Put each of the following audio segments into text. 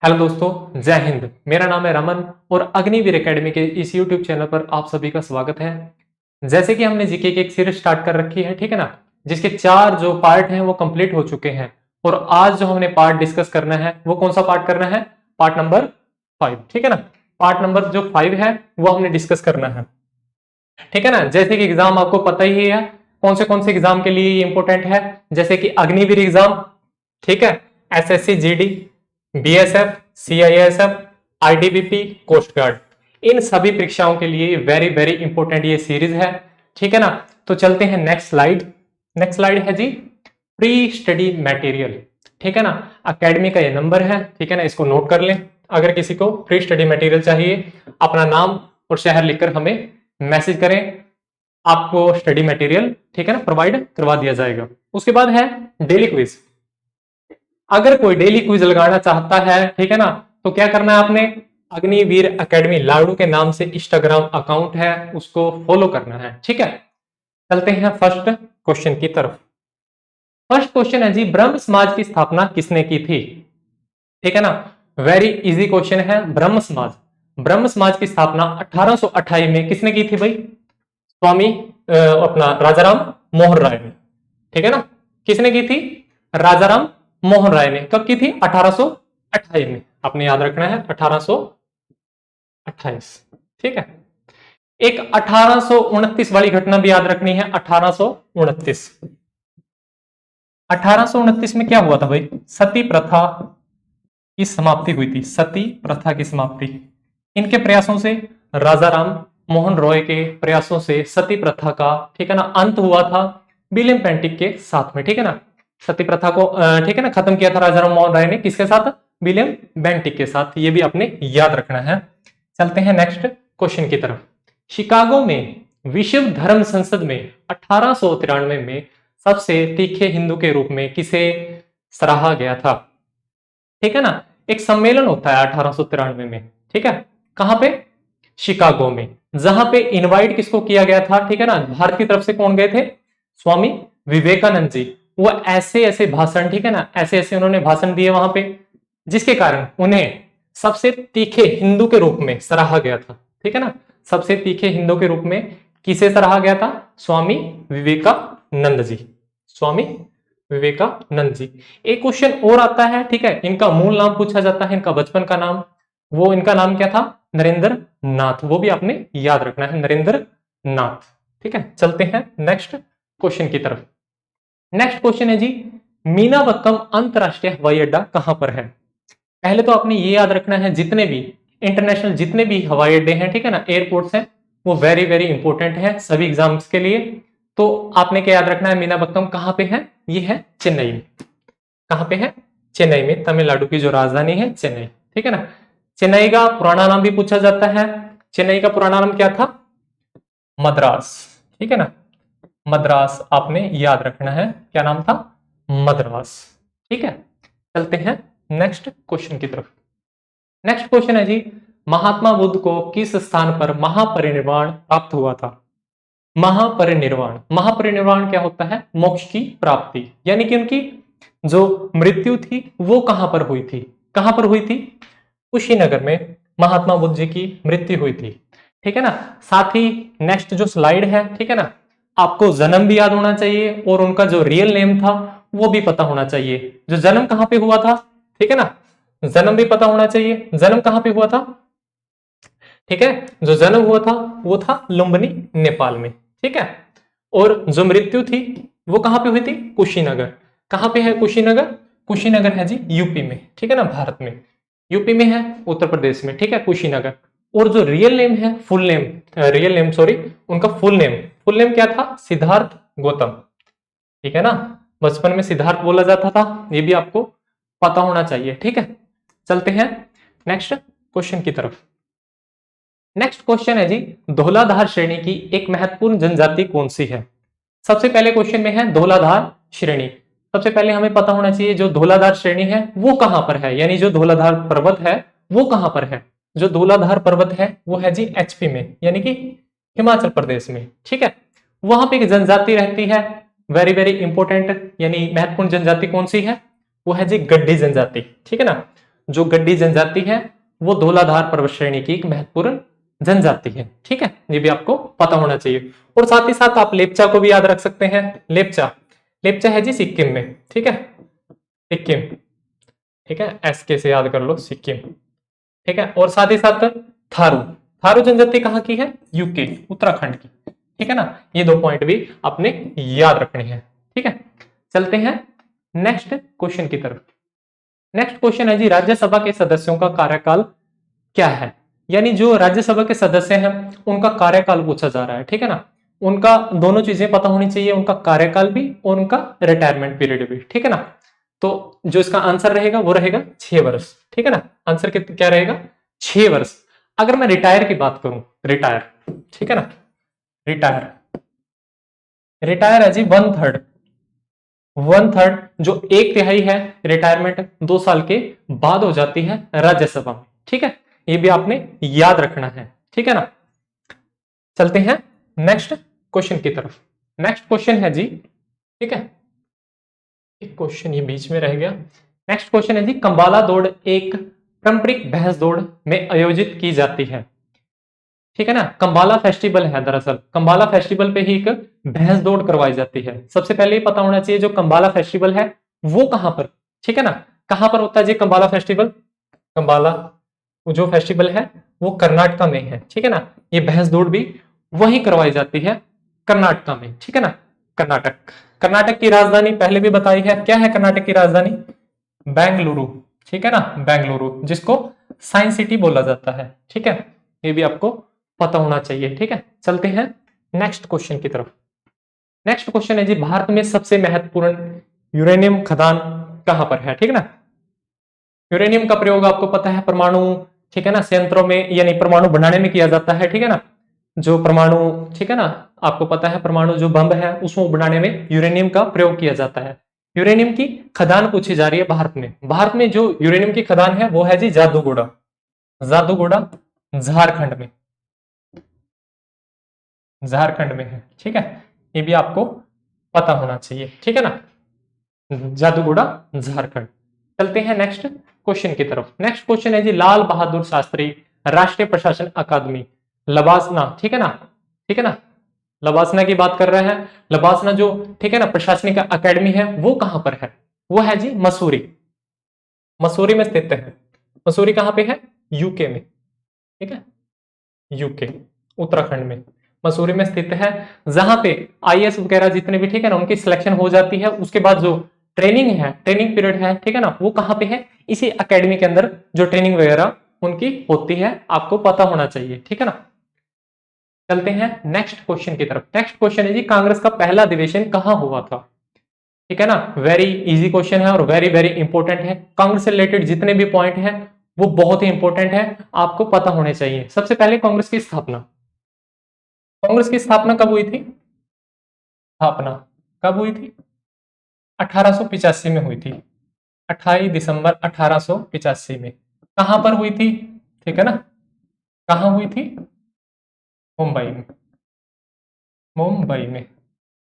Hello दोस्तों, जय हिंद। मेरा नाम है रमन और अग्निवीर एकेडमी के इस यूट्यूब चैनल पर आप सभी का स्वागत है। जैसे कि हमने जीके की एक सीरीज स्टार्ट कर रखी है, ठीक है ना, जिसके 4 जो पार्ट हैं वो कंप्लीट हो चुके हैं। और आज जो हमने पार्ट डिस्कस करना है वो कौन सा पार्ट करना है? पार्ट नंबर 5, ठीक है ना। पार्ट नंबर जो 5 है वो हमने डिस्कस करना है, ठीक है ना। जैसे कि एग्जाम आपको पता ही है कौन से एग्जाम के लिए इंपोर्टेंट है, जैसे कि अग्निवीर एग्जाम, ठीक है, SSC GD, BSF, CISF, ITBP, coast guard, इन सभी परीक्षाओं के लिए वेरी वेरी इंपॉर्टेंट ये सीरीज है, ठीक है ना। तो चलते हैं नेक्स्ट स्लाइड। नेक्स्ट स्लाइड है जी प्री स्टडी मटेरियल, ठीक है ना। अकेडमी का ये नंबर है, ठीक है ना, इसको नोट कर लें। अगर किसी को प्री स्टडी मटेरियल चाहिए, अपना नाम और शहर लिखकर हमें मैसेज करें, आपको स्टडी मटेरियल, ठीक है ना, प्रोवाइड करवा दिया जाएगा। उसके बाद है डेली क्विज। अगर कोई डेली क्विज लगाना चाहता है, ठीक है ना, तो क्या करना है आपने? अग्निवीर एकेडमी लाडू के नाम से इंस्टाग्राम अकाउंट है, उसको फॉलो करना है, ठीक है। चलते हैं फर्स्ट क्वेश्चन की तरफ। फर्स्ट क्वेश्चन है जी, ब्रह्म समाज की स्थापना किसने की थी? ठीक है ना, वेरी इजी क्वेश्चन है। ब्रह्म समाज की स्थापना 1828 में किसने की थी भाई? स्वामी अपना राजाराम मोहन राय ने, ठीक है ना। किसने की थी? राजाराम मोहन राय ने। कब की थी? 1828 में। आपने याद रखना है 1828, ठीक है। एक 1829 वाली घटना भी याद रखनी है। 1829 में क्या हुआ था भाई? सती प्रथा की समाप्ति हुई थी। सती प्रथा की समाप्ति इनके प्रयासों से, राजाराम मोहन रॉय के प्रयासों से सती प्रथा का, ठीक है ना, अंत हुआ था विलियम पेंटिक के साथ में, ठीक है ना। सती प्रथा को, ठीक है ना, खत्म किया था राजाराम मोहन राय ने। किसके साथ? विलियम बेंटिक के साथ। ये भी आपने याद रखना है। चलते हैं नेक्स्ट क्वेश्चन की तरफ। शिकागो में विश्व धर्म संसद में 1893 में सबसे तीखे हिंदू के रूप में किसे सराहा गया था? ठीक है ना, एक सम्मेलन होता है 1893 में, ठीक है। कहां पे? शिकागो में। जहां पे इनवाइट किसको किया गया था, ठीक है ना, भारत की तरफ से कौन गए थे? स्वामी विवेकानंद जी। वो ऐसे ऐसे भाषण, ठीक है ना, ऐसे ऐसे उन्होंने भाषण दिए वहां पे, जिसके कारण उन्हें सबसे तीखे हिंदू के रूप में सराहा गया था, ठीक है ना। सबसे तीखे हिंदू के रूप में किसे सराहा गया था? स्वामी विवेकानंद जी। स्वामी विवेकानंद जी। एक क्वेश्चन और आता है, ठीक है, इनका मूल नाम पूछा जाता है, इनका बचपन का नाम। वो इनका नाम क्या था? नरेंद्र नाथ। वो भी आपने याद रखना है, नरेंद्र नाथ, ठीक है। चलते हैं नेक्स्ट क्वेश्चन की तरफ। नेक्स्ट क्वेश्चन है जी, मीनाबक्कम अंतरराष्ट्रीय हवाई अड्डा कहां पर है? पहले तो आपने ये याद रखना है, जितने भी इंटरनेशनल जितने भी हवाई अड्डे हैं, ठीक है ना, एयरपोर्ट्स हैं, वो वेरी वेरी इंपॉर्टेंट है सभी एग्जाम्स के लिए। तो आपने क्या याद रखना है? मीनाबक्कम कहां पे है? ये है चेन्नई में। कहां पे है? चेन्नई में। तमिलनाडु की जो राजधानी है चेन्नई, ठीक है ना। चेन्नई का पुराना नाम भी पूछा जाता है। चेन्नई का पुराना नाम क्या था? मद्रास, ठीक है ना। मद्रास आपने याद रखना है, क्या नाम था? मद्रास, ठीक है। चलते हैं नेक्स्ट क्वेश्चन की तरफ। नेक्स्ट क्वेश्चन है जी, महात्मा बुद्ध को किस स्थान पर महापरिनिर्वाण प्राप्त हुआ था? महापरिनिर्वाण, महापरिनिर्वाण क्या होता है? मोक्ष की प्राप्ति, यानी कि उनकी जो मृत्यु थी वो कहां पर हुई थी? कहां पर हुई थी? कुशीनगर में महात्मा बुद्ध जी की मृत्यु हुई थी, ठीक है ना। साथ ही नेक्स्ट जो स्लाइड है, ठीक है ना, आपको जन्म भी याद होना चाहिए और उनका जो रियल नेम था वो भी पता होना चाहिए। जो जन्म कहां पे हुआ था, ठीक है ना, जन्म भी पता होना चाहिए। जन्म कहां पे हुआ था? ठीक है, जो जन्म हुआ था वो था लुम्बिनी, नेपाल में, ठीक है। और जो मृत्यु थी वो कहां पे हुई थी? कुशीनगर। कहां पे है कुशीनगर? कुशीनगर है जी यूपी में, ठीक है ना, भारत में। यूपी में है, उत्तर प्रदेश में, ठीक है, कुशीनगर। और जो रियल नेम है, full name, real name sorry, उनका फुल नेम क्या था? सिद्धार्थ गौतम, ठीक है ना। बचपन में सिद्धार्थ बोला जाता था, ये भी आपको पता होना चाहिए, ठीक है। चलते हैं नेक्स्ट क्वेश्चन की तरफ। नेक्स्ट क्वेश्चन है जी, धौलाधार श्रेणी की एक महत्वपूर्ण जनजाति कौन सी है? सबसे पहले क्वेश्चन में है धौलाधार श्रेणी। सबसे पहले हमें पता होना चाहिए जो धौलाधार श्रेणी है वो कहां पर है, यानी जो धौलाधार पर्वत है वो कहां पर है? जो धौलाधार पर्वत है वो है जी एचपी में, यानी कि हिमाचल प्रदेश में, ठीक है। वहां पे एक जनजाति रहती है, वेरी वेरी इंपॉर्टेंट, यानी महत्वपूर्ण जनजाति कौन सी है? वो है जी गड्डी जनजाति, ठीक है ना। जो गड्डी जनजाति है वो धौलाधार पर्वत श्रेणी की एक महत्वपूर्ण जनजाति है। ठीक है, ये भी आपको पता होना चाहिए। और साथ ही साथ आप लेप्चा को भी याद रख सकते हैं। लेप्चा, लेप्चा है जी सिक्किम में। ठीक है, सिक्किम। ठीक है, एसके से याद कर लो, सिक्किम। ठीक है, और साथ ही साथ थारू, थारू जनजाति कहाँ की है? यूके, उत्तराखंड की। ठीक है ना, ये 2 पॉइंट भी आपने याद रखने हैं। ठीक है, चलते हैं नेक्स्ट क्वेश्चन की तरफ। नेक्स्ट क्वेश्चन है जी, राज्यसभा के सदस्यों का कार्यकाल क्या है? यानी जो राज्यसभा के सदस्य हैं उनका कार्यकाल पूछा जा रहा है। ठीक है ना, उनका दोनों चीजें पता होनी चाहिए, उनका कार्यकाल भी और उनका रिटायरमेंट पीरियड भी। ठीक है ना, तो जो इसका आंसर रहेगा वो रहेगा 6 वर्ष। ठीक है ना, आंसर क्या रहेगा? 6 वर्ष। अगर मैं रिटायर की बात करूं, रिटायर, ठीक है ना, रिटायर, रिटायर है जी 1/3, 1/3 जो 1/3 है रिटायरमेंट 2 साल के बाद हो जाती है राज्यसभा में। ठीक है, ये भी आपने याद रखना है। ठीक है ना, चलते हैं नेक्स्ट क्वेश्चन की तरफ। नेक्स्ट क्वेश्चन है जी, ठीक है, एक क्वेश्चन ये बीच में रह गया। नेक्स्ट क्वेश्चन है जी, कंबाला दौड़ एक पारंपरिक भैंस दौड़ में आयोजित की जाती है। ठीक है ना, कंबाला फेस्टिवल है, दरअसल कंबाला फेस्टिवल पे ही एक भैंस दौड़ करवाई जाती है। सबसे पहले ये पता होना चाहिए जो कंबाला फेस्टिवल है वो कहां पर, ठीक है ना, कहां पर होता है जी कंबाला फेस्टिवल? कंबाला जो फेस्टिवल है वो कर्नाटका में है। ठीक है ना, ये भैंस दौड़ भी वहीं करवाई जाती है, कर्नाटका में। ठीक है ना, कर्नाटक, कर्नाटक की राजधानी पहले भी बताई है, क्या है कर्नाटक की राजधानी? बेंगलुरु। ठीक है ना, बेंगलुरु, जिसको साइंस सिटी बोला जाता है। ठीक है, ये भी आपको पता होना चाहिए। ठीक है, चलते हैं नेक्स्ट क्वेश्चन की तरफ। नेक्स्ट क्वेश्चन है जी, भारत में सबसे महत्वपूर्ण यूरेनियम खदान कहां पर है? ठीक है ना, यूरेनियम का प्रयोग आपको पता है परमाणु, ठीक है ना, संयंत्रों में यानी परमाणु बनाने में किया जाता है। ठीक है ना, जो परमाणु, ठीक है ना, आपको पता है परमाणु जो बम है उसको बनाने में यूरेनियम का प्रयोग किया जाता है। यूरेनियम की खदान पूछी जा रही है भारत में। भारत में जो यूरेनियम की खदान है वो है जी जादूगोड़ा, जादूगोड़ा झारखंड में, झारखंड में है। ठीक है, ये भी आपको पता होना चाहिए। ठीक है ना, जादूगोड़ा झारखंड। चलते हैं नेक्स्ट क्वेश्चन की तरफ। नेक्स्ट क्वेश्चन है जी, लाल बहादुर शास्त्री राष्ट्रीय प्रशासन अकादमी लबासना, ठीक है ना, ठीक है ना, लबासना की बात कर रहे हैं। लबासना जो, ठीक है ना, प्रशासनिक अकादमी है वो कहां पर है? वो है जी मसूरी, मसूरी में स्थित है। मसूरी कहां पे है? यूके में। ठीक है, यूके, उत्तराखंड में मसूरी में स्थित है, जहां पे आईएएस वगैरह जितने भी, ठीक है ना, उनकी सिलेक्शन हो जाती है। उसके बाद जो ट्रेनिंग है, ट्रेनिंग पीरियड है, ठीक है ना, वो कहां पे है? इसी एकेडमी के अंदर जो ट्रेनिंग वगैरह उनकी होती है, आपको पता होना चाहिए। ठीक है ना, चलते हैं नेक्स्ट क्वेश्चन की तरफ। नेक्स्ट क्वेश्चन है जी, कांग्रेस का पहला अधिवेशन कहां हुआ था? ठीक है ना, वेरी इजी क्वेश्चन है और वेरी वेरी इंपॉर्टेंट है। कांग्रेस से रिलेटेड जितने भी पॉइंट है वो बहुत ही इंपॉर्टेंट है, आपको पता होने चाहिए। सबसे पहले कांग्रेस की स्थापना, कांग्रेस की स्थापना कब हुई थी? स्थापना कब हुई थी? 1885 में हुई थी, 28 दिसंबर 1885 में। कहां पर हुई थी? ठीक है ना, कहां हुई थी? मुंबई में, मुंबई में,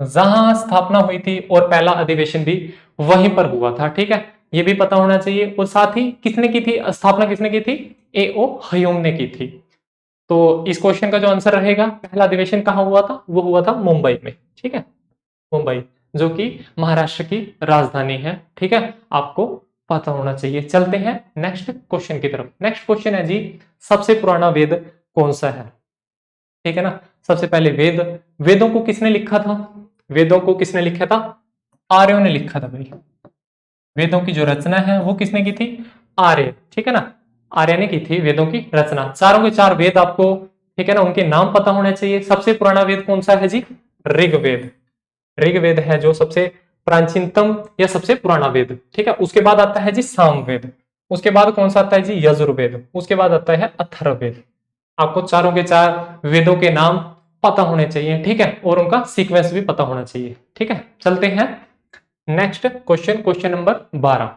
जहां स्थापना हुई थी और पहला अधिवेशन भी वहीं पर हुआ था। ठीक है, ये भी पता होना चाहिए। और साथ ही किसने की थी स्थापना, किसने की थी? ए.ओ. ह्यूम ने की थी। तो इस क्वेश्चन का जो आंसर रहेगा, पहला अधिवेशन कहां हुआ था? वो हुआ था मुंबई में। ठीक है, मुंबई जो कि महाराष्ट्र की राजधानी है। ठीक है, आपको पता होना चाहिए। चलते हैं नेक्स्ट क्वेश्चन की तरफ। नेक्स्ट क्वेश्चन है जी, सबसे पुराना वेद कौन सा है? ठीक है ना, सबसे पहले वेद, वेदों को किसने लिखा था? वेदों को किसने लिखा था? आर्यों ने लिखा था भाई। वेदों की जो रचना है वो किसने की थी? आर्य। ठीक है ना, आर्य ने की थी वेदों की रचना। चारों के चार वेद आपको, ठीक है ना, उनके नाम पता होने चाहिए। सबसे पुराना वेद कौन सा है जी? ऋग्वेद। ऋग्वेद है जो सबसे प्राचीनतम या सबसे पुराना वेद। ठीक है, उसके बाद आता है जी सामवेद, उसके बाद कौन सा आता है जी? यजुर्वेद, उसके बाद आता है अथर्ववेद। आपको चारों के चार वेदों के नाम पता होने चाहिए। ठीक है, और उनका सीक्वेंस भी पता होना चाहिए। ठीक है, चलते हैं नेक्स्ट क्वेश्चन, क्वेश्चन नंबर 12।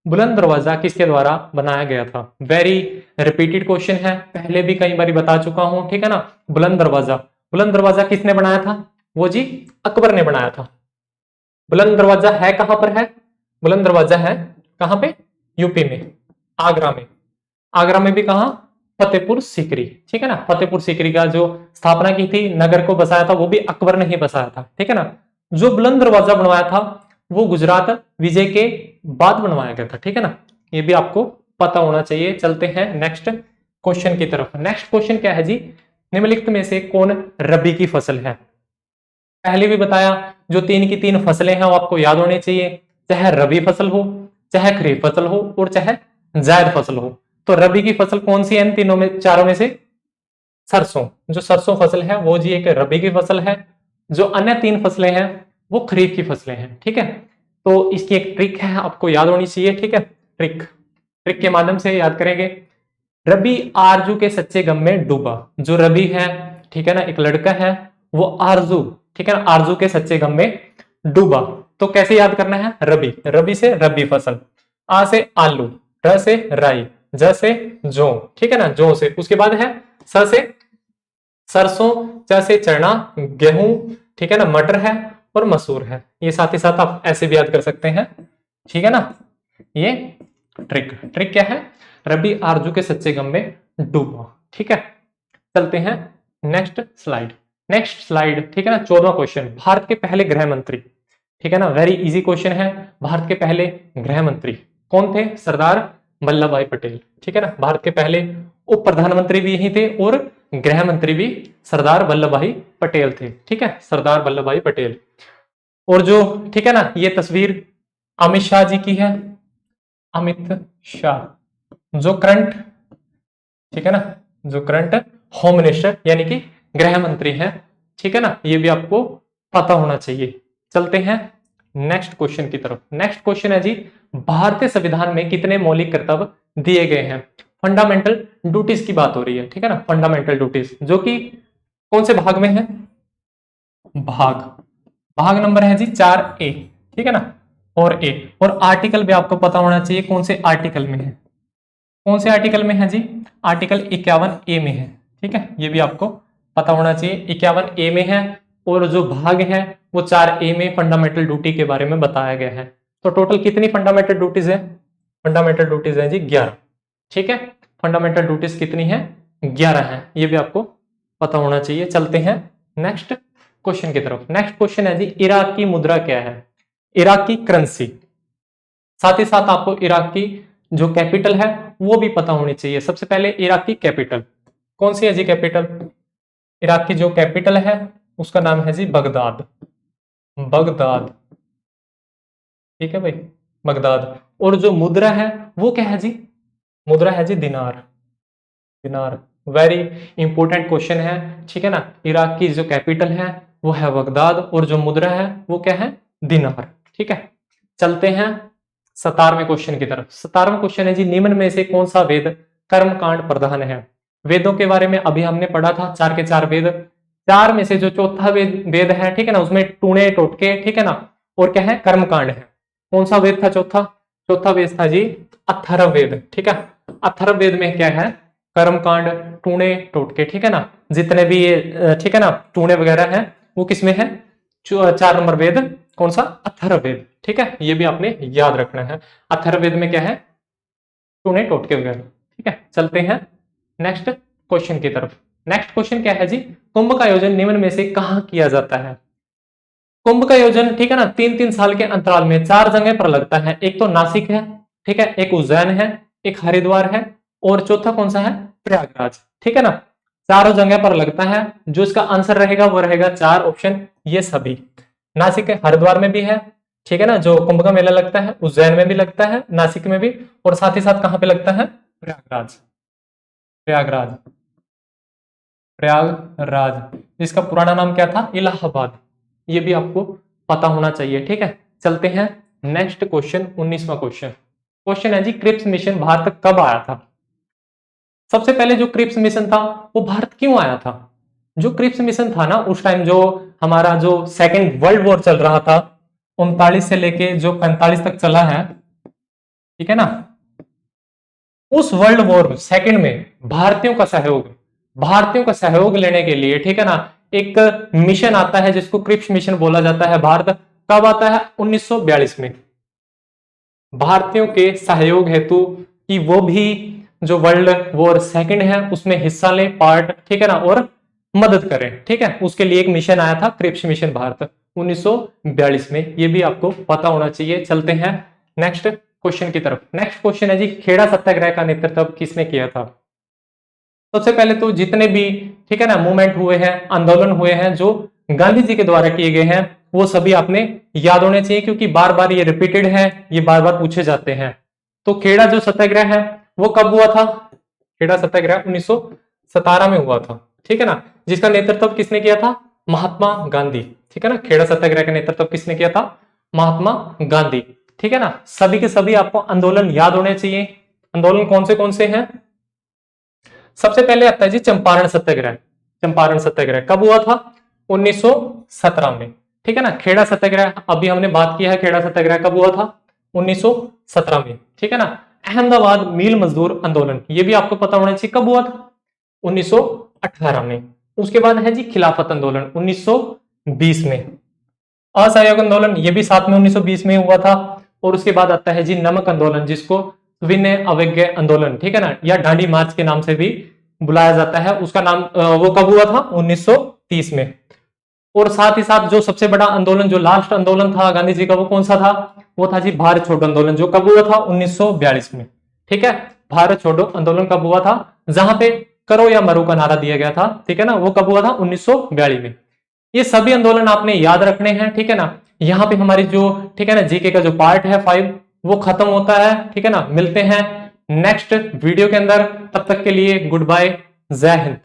बुलंद दरवाजा किसके द्वारा बनाया गया था? वेरी रिपीटेड क्वेश्चन है, पहले भी कई बार बता चुका हूं। ठीक है ना, बुलंद दरवाजा, बुलंद दरवाजा किसने बनाया था? वो जी अकबर ने बनाया था। बुलंद दरवाजा है कहां पर है? बुलंद दरवाजा है कहां पे? यूपी में, आगरा में। आगरा में भी कहा, फतेहपुर सीकरी, ठीक है ना। फतेहपुर सीकरी का जो स्थापना की थी, नगर को बसाया था, वो भी अकबर ने ही बसाया था, ठीक है ना। जो बुलंद दरवाजा बनवाया था वो गुजरात विजय के बाद बनवाया गया था, ठीक है ना। ये भी आपको पता होना चाहिए। चलते हैं नेक्स्ट क्वेश्चन की तरफ। नेक्स्ट क्वेश्चन क्या है जी, निम्नलिखित में से कौन रबी की फसल है। पहले भी बताया, जो तीन की तीन फसलें हैं वो आपको याद होनी चाहिए, चाहे रबी फसल हो, चाहे खरीफ फसल हो, और चाहे जायद फसल हो। तो रबी की फसल कौन सी है इन तीनों में, चारों में से? सरसों। जो सरसों फसल है वो जी एक रबी की फसल है। जो अन्य तीन फसलें हैं वो खरीफ की फसलें हैं, ठीक है। तो इसकी एक ट्रिक है, आपको याद होनी चाहिए, ठीक है। ट्रिक ट्रिक के माध्यम से याद करेंगे। रबी आरजू के सच्चे गम में डूबा। जो रबी है, ठीक है ना, एक लड़का है, वो आरजू, ठीक है ना, आरजू के सच्चे गम में डूबा। तो कैसे याद करना है, रबी, रबी से रबी फसल, आ से आलू, र से राई, ज से जौ, ठीक है ना, जौ से। उसके बाद है स से सरसों, च से चना, गेहूं, ठीक है ना, मटर है, और मसूर है। ये साथ ही साथ आप ऐसे भी याद कर सकते हैं, ठीक है ना। ये ट्रिक ट्रिक क्या है, रबी आरजू के सच्चे गम में डूबा, ठीक है। चलते हैं नेक्स्ट स्लाइड। नेक्स्ट स्लाइड, ठीक है ना। 14वां क्वेश्चन, भारत के पहले गृह मंत्री, ठीक है ना, वेरी इजी क्वेश्चन है। भारत के पहले गृह मंत्री कौन थे? सरदार वल्लभ भाई पटेल, ठीक है ना। भारत के पहले उप प्रधानमंत्री भी यही थे और गृह मंत्री भी सरदार वल्लभ भाई पटेल थे, ठीक है, सरदार वल्लभ भाई पटेल। और जो, ठीक है ना, ये तस्वीर अमित शाह जी की है, अमित शाह, जो करंट, ठीक है ना, जो करंट होम मिनिस्टर यानी कि गृह मंत्री है, ठीक है ना। ये भी आपको पता होना चाहिए। चलते हैं नेक्स्ट क्वेश्चन की तरफ। नेक्स्ट क्वेश्चन है जी, भारतीय संविधान में कितने मौलिक कर्तव्य दिए गए हैं? फंडामेंटल ड्यूटीज की बात हो रही है, ठीक है ना, फंडामेंटल ड्यूटीज, जो कि कौन से भाग में है? भाग भाग नंबर है जी 4A, ठीक है ना, और ए। और आर्टिकल भी आपको पता होना चाहिए कौन से आर्टिकल में है। कौन से आर्टिकल में है जी? आर्टिकल 51A में है, ठीक है। ये भी आपको पता होना चाहिए, 51A में है। और जो भाग है वो 4A में फंडामेंटल ड्यूटी के बारे में बताया गया है। तो टोटल कितनी फंडामेंटल ड्यूटीज है? फंडामेंटल ड्यूटीज है जी 11, ठीक है। फंडामेंटल ड्यूटीज कितनी है? 11 है। ये भी आपको पता होना चाहिए। चलते हैं नेक्स्ट क्वेश्चन की तरफ। नेक्स्ट क्वेश्चन है जी, इराक की मुद्रा क्या है? इराक की करेंसी। साथ ही साथ आपको इराक की जो कैपिटल है वो भी पता होनी चाहिए। सबसे पहले इराक की कैपिटल कौन सी है जी? कैपिटल, इराक की जो कैपिटल है उसका नाम है जी बगदाद, बगदाद, ठीक है भाई, बगदाद। और जो मुद्रा है वो क्या है जी? मुद्रा है जी दिनार, दिनार। वेरी इंपॉर्टेंट क्वेश्चन है, ठीक है ना। इराक की जो कैपिटल है वो है बगदाद और जो मुद्रा है वो क्या है? दिनार, ठीक है। चलते हैं 17वें क्वेश्चन की तरफ। 17वां क्वेश्चन है जी, निम्न में से कौन सा वेद कर्मकांड प्रधान है? वेदों के बारे में अभी हमने पढ़ा था, चार के चार वेद। चार में से जो चौथा वेद है, ठीक है ना, उसमें टूणे टोटके, ठीक है ना, और क्या है? कर्मकांड है। कौन सा वेद था चौथा? चौथा वेद था जी अथर्ववेद, ठीक है। अथर्ववेद में क्या है? कर्मकांड, टूणे टोटके, ठीक है ना, जितने भी ये, ठीक है ना, टूणे वगैरह है वो किसमें है? 4 नंबर वेद कौन सा? अथर्ववेद, ठीक है। ये भी आपने याद रखना है। अथर्ववेद में क्या है? टूणे टोटके वगैरह, ठीक है। चलते हैं नेक्स्ट क्वेश्चन की तरफ। नेक्स्ट क्वेश्चन क्या है जी, कुंभ का आयोजन निम्न में से कहां किया जाता है? कुंभ का आयोजन, ठीक है ना, 3-3 साल के अंतराल में 4 जगह पर लगता है। एक तो नासिक है, ठीक है, एक उज्जैन है, एक हरिद्वार है, और चौथा कौन सा है? प्रयागराज, ठीक है ना। चारों जगह पर लगता है। जो इसका आंसर रहेगा वो रहेगा 4 ऑप्शन, ये सभी। नासिक है, हरिद्वार में भी है, ठीक है ना, जो कुंभ का मेला लगता है, उज्जैन में भी लगता है, नासिक में भी, और साथ ही साथ कहां पे लगता है? प्रयागराज, प्रयागराज, प्रयागराज। इसका पुराना नाम क्या था? इलाहाबाद। ये भी आपको पता होना चाहिए, ठीक है। चलते हैं नेक्स्ट क्वेश्चन, 19वां क्वेश्चन। क्वेश्चन है जी, क्रिप्स मिशन भारत तक कब आया था? सबसे पहले जो क्रिप्स मिशन था वो भारत क्यों आया था? जो क्रिप्स मिशन था ना, उस टाइम जो हमारा जो सेकेंड वर्ल्ड वॉर चल रहा था, 39 से लेके जो 45 तक चला है, ठीक है ना, उस वर्ल्ड वॉर सेकेंड में भारतीयों का सहयोग लेने के लिए, ठीक है ना, एक मिशन आता है जिसको क्रिप्स मिशन बोला जाता है। भारत कब आता है? 1942 में। भारतीयों के सहयोग हेतु कि वो भी जो वर्ल्ड वॉर सेकंड है उसमें हिस्सा ले, पार्ट, ठीक है ना, और मदद करें, ठीक है। उसके लिए एक मिशन आया था, क्रिप्स मिशन भारत 1942 में, ये भी आपको पता होना चाहिए। चलते हैं नेक्स्ट क्वेश्चन की तरफ। नेक्स्ट क्वेश्चन है जी, खेड़ा सत्याग्रह का नेतृत्व किसने किया था? सबसे पहले तो जितने भी, ठीक है ना, मूवमेंट हुए हैं, आंदोलन हुए हैं जो गांधी जी के द्वारा किए गए हैं, वो सभी आपने याद होने चाहिए, क्योंकि बार बार ये रिपीटेड है, ये बार बार पूछे जाते हैं। तो खेड़ा जो सत्याग्रह है वो कब हुआ था? खेड़ा सत्याग्रह 1917 में हुआ था, ठीक है ना, जिसका नेतृत्व किसने किया था? महात्मा गांधी, ठीक है ना। खेड़ा सत्याग्रह का नेतृत्व किसने किया था? महात्मा गांधी, ठीक है ना। सभी के सभी आपको आंदोलन याद होने चाहिए। आंदोलन कौन से हैं? सबसे पहले आता है जी चंपारण सत्याग्रह। चंपारण सत्याग्रह कब हुआ था? 1917 में, ठीक है ना। खेड़ा सत्याग्रह अभी हमने बात किया है, खेड़ा सत्याग्रह कब हुआ था? 1917 में, ठीक है ना। अहमदाबाद मील मजदूर आंदोलन, ये भी आपको पता होना चाहिए, कब हुआ था? 1918 में। उसके बाद है जी खिलाफत आंदोलन 1920 में। असहयोग आंदोलन ये भी साथ में 1920 में हुआ था। और उसके बाद आता है जी नमक आंदोलन, जिसको विनय अवज्ञा आंदोलन, ठीक है ना, या दांडी मार्च के नाम से भी बुलाया जाता है। उसका नाम वो कब हुआ था? 1930 में। और साथ ही साथ जो सबसे बड़ा आंदोलन, जो लास्ट आंदोलन था गांधी जी का, वो कौन सा था? वो था जी भारत छोड़ो आंदोलन, जो कब हुआ था? 1942 में, ठीक है। भारत छोड़ो आंदोलन कब हुआ था? जहां पे करो या मरो का नारा दिया गया था, ठीक है ना, वो कब हुआ था? 1942 में। ये सभी आंदोलन आपने याद रखने हैं, ठीक है ना। यहाँ पे हमारी जो, ठीक है ना, जीके का जो पार्ट है 5 वो खत्म होता है, ठीक है ना। मिलते हैं नेक्स्ट वीडियो के अंदर, तब तक के लिए गुड बाय, जय हिंद।